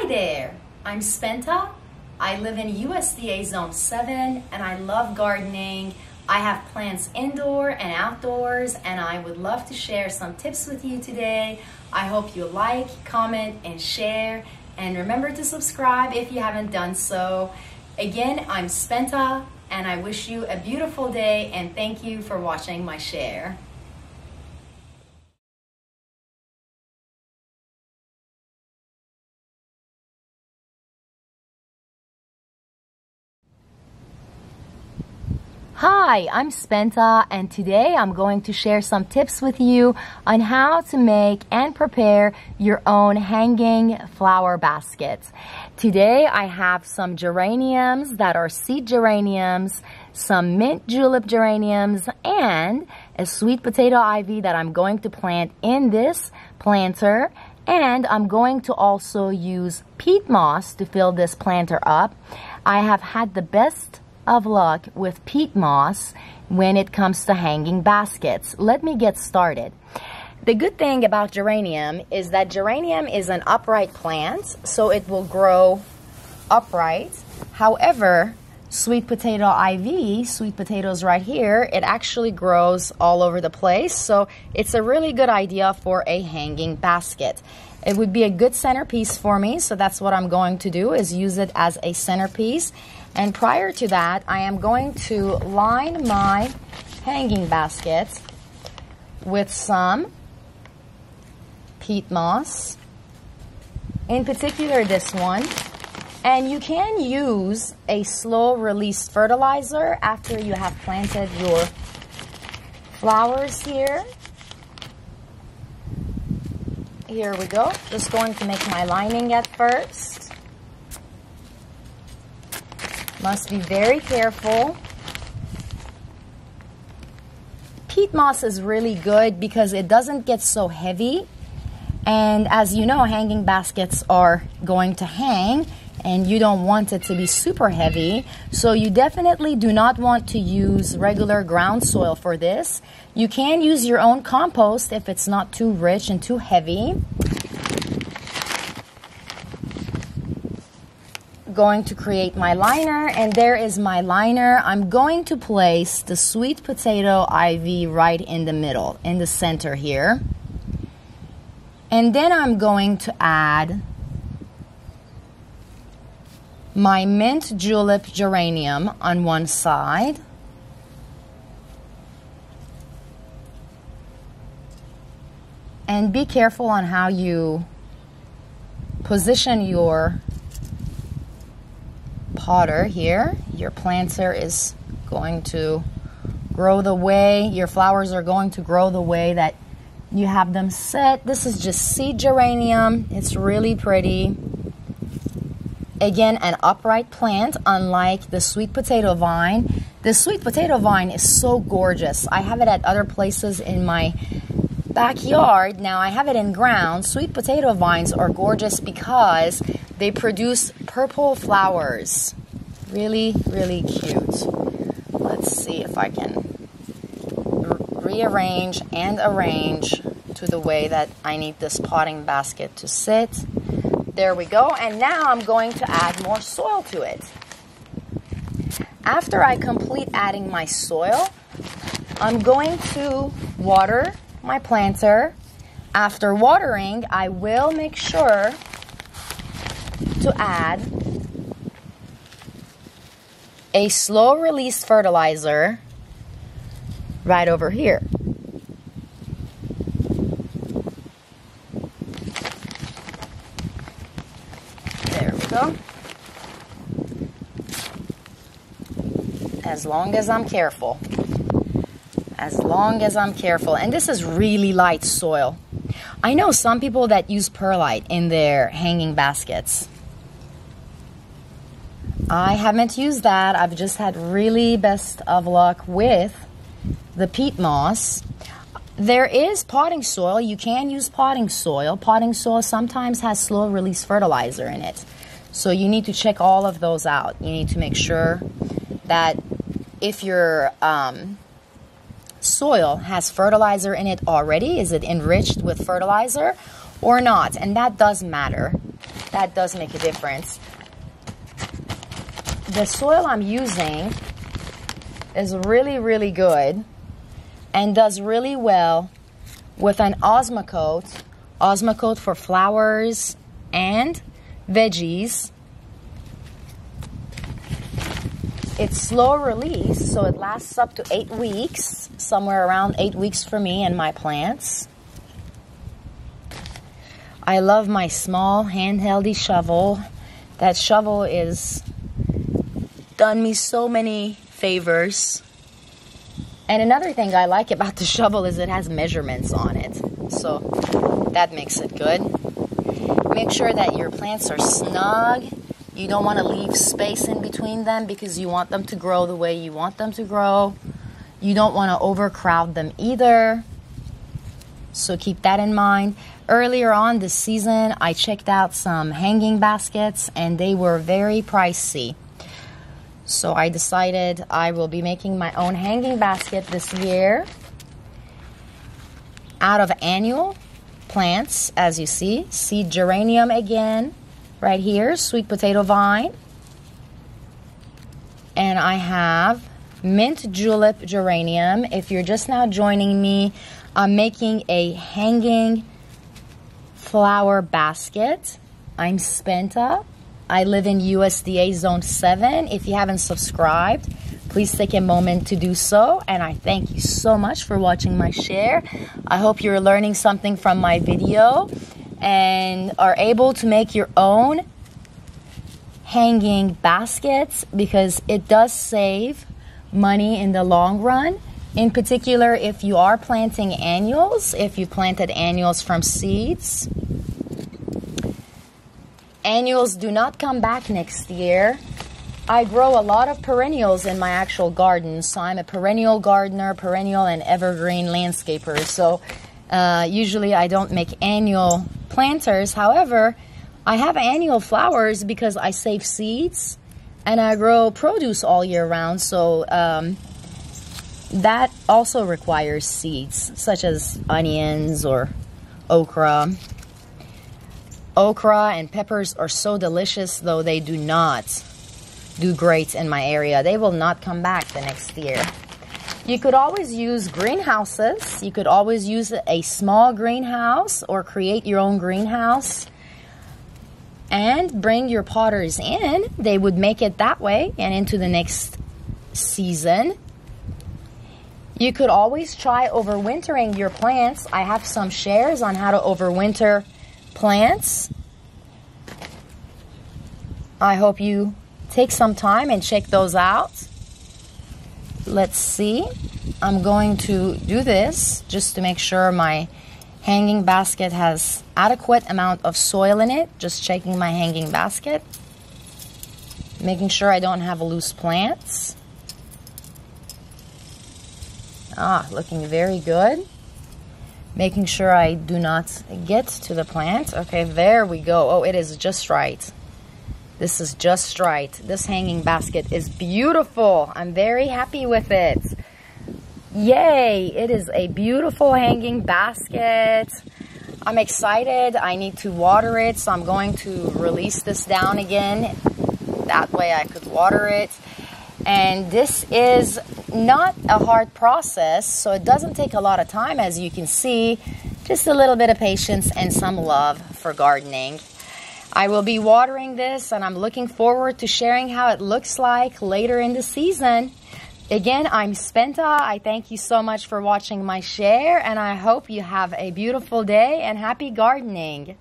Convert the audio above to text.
Hi there, I'm Spenta. I live in USDA Zone 7 and I love gardening. I have plants indoor and outdoors and I would love to share some tips with you today. I hope you like, comment, and share. And remember to subscribe if you haven't done so. Again, I'm Spenta and I wish you a beautiful day and thank you for watching my share. Hi, I'm Spenta and today I'm going to share some tips with you on how to make and prepare your own hanging flower baskets. Today I have some geraniums that are seed geraniums, some mint julep geraniums, and a sweet potato ivy that I'm going to plant in this planter. And I'm going to also use peat moss to fill this planter up. I have had the best of luck with peat moss when it comes to hanging baskets. Let me get started. The good thing about geranium is that geranium is an upright plant, so it will grow upright. However, sweet potato ivy, sweet potatoes right here, it actually grows all over the place, so it's a really good idea for a hanging basket. It would be a good centerpiece for me, so that's what I'm going to do, is use it as a centerpiece. And prior to that, I am going to line my hanging basket with some peat moss, in particular this one. And you can use a slow release fertilizer after you have planted your flowers here. Here we go. Just going to make my lining at first. Must be very careful. Peat moss is really good because it doesn't get so heavy. And as you know, hanging baskets are going to hang and you don't want it to be super heavy. So you definitely do not want to use regular ground soil for this. You can use your own compost if it's not too rich and too heavy. Going to create my liner, and there is my liner. I'm going to place the sweet potato ivy right in the middle, in the center here. And then I'm going to add my mint julep geranium on one side. And be careful on how you position your potter here. Your planter is going to grow the way, your flowers are going to grow the way that you have them set. This is just seed geranium. It's really pretty. Again, an upright plant, unlike the sweet potato vine. The sweet potato vine is so gorgeous. I have it at other places in my backyard. Now I have it in ground. Sweet potato vines are gorgeous because they produce purple flowers. Really, really cute. Let's see if I can rearrange and arrange to the way that I need this potting basket to sit. There we go. And now I'm going to add more soil to it. After I complete adding my soil, I'm going to water my planter. After watering, I will make sure to add a slow release fertilizer right over here. There we go. As long as I'm careful. As long as I'm careful. And this is really light soil. I know some people that use perlite in their hanging baskets. I haven't used that. I've just had really best of luck with the peat moss. There is potting soil. You can use potting soil. Potting soil sometimes has slow release fertilizer in it. So you need to check all of those out. You need to make sure that if your soil has fertilizer in it already, is it enriched with fertilizer or not? And that does matter. that does make a difference. The soil I'm using is really, really good and does really well with an Osmocote for flowers and veggies. It's slow release, so it lasts up to 8 weeks, somewhere around 8 weeks for me and my plants. I love my small handheldy shovel. That shovel is done me so many favors. And another thing I like about the shovel is it has measurements on it, so that makes it good. Make sure that your plants are snug. You don't want to leave space in between them because you want them to grow the way you want them to grow. You don't want to overcrowd them either, so keep that in mind. Earlier on this season, I checked out some hanging baskets and they were very pricey. So I decided I will be making my own hanging basket this year out of annual plants, as you see. Seed geranium again, right here, sweet potato vine. And I have mint julep geranium. If you're just now joining me, I'm making a hanging flower basket. I'm Spenta. I live in USDA Zone 7. If you haven't subscribed, please take a moment to do so. And I thank you so much for watching my share. I hope you're learning something from my video and are able to make your own hanging baskets, because it does save money in the long run. In particular, if you are planting annuals, if you planted annuals from seeds. Annuals do not come back next year. I grow a lot of perennials in my actual garden, so I'm a perennial gardener, perennial and evergreen landscaper. So usually I don't make annual planters. However, I have annual flowers because I save seeds and I grow produce all year round. So that also requires seeds, such as onions or okra. Okra and peppers are so delicious, though they do not do great in my area. They will not come back the next year. You could always use greenhouses. You could always use a small greenhouse or create your own greenhouse and bring your potters in. They would make it that way and into the next season. You could always try overwintering your plants. I have some shares on how to overwinter plants. I hope you take some time and check those out. Let's see. I'm going to do this just to make sure my hanging basket has adequate amount of soil in it. Just checking my hanging basket. Making sure I don't have loose plants. Looking very good. Making sure I do not get to the plant. Okay, there we go. Oh, it is just right. This is just right. This hanging basket is beautiful. I'm very happy with it. Yay! It is a beautiful hanging basket. I'm excited. I need to water it, so I'm going to release this down again. That way I could water it. And this is not a hard process, so it doesn't take a lot of time, as you can see. Just a little bit of patience and some love for gardening. I will be watering this, and I'm looking forward to sharing how it looks like later in the season. Again, I'm Spenta. I thank you so much for watching my share, and I hope you have a beautiful day and happy gardening.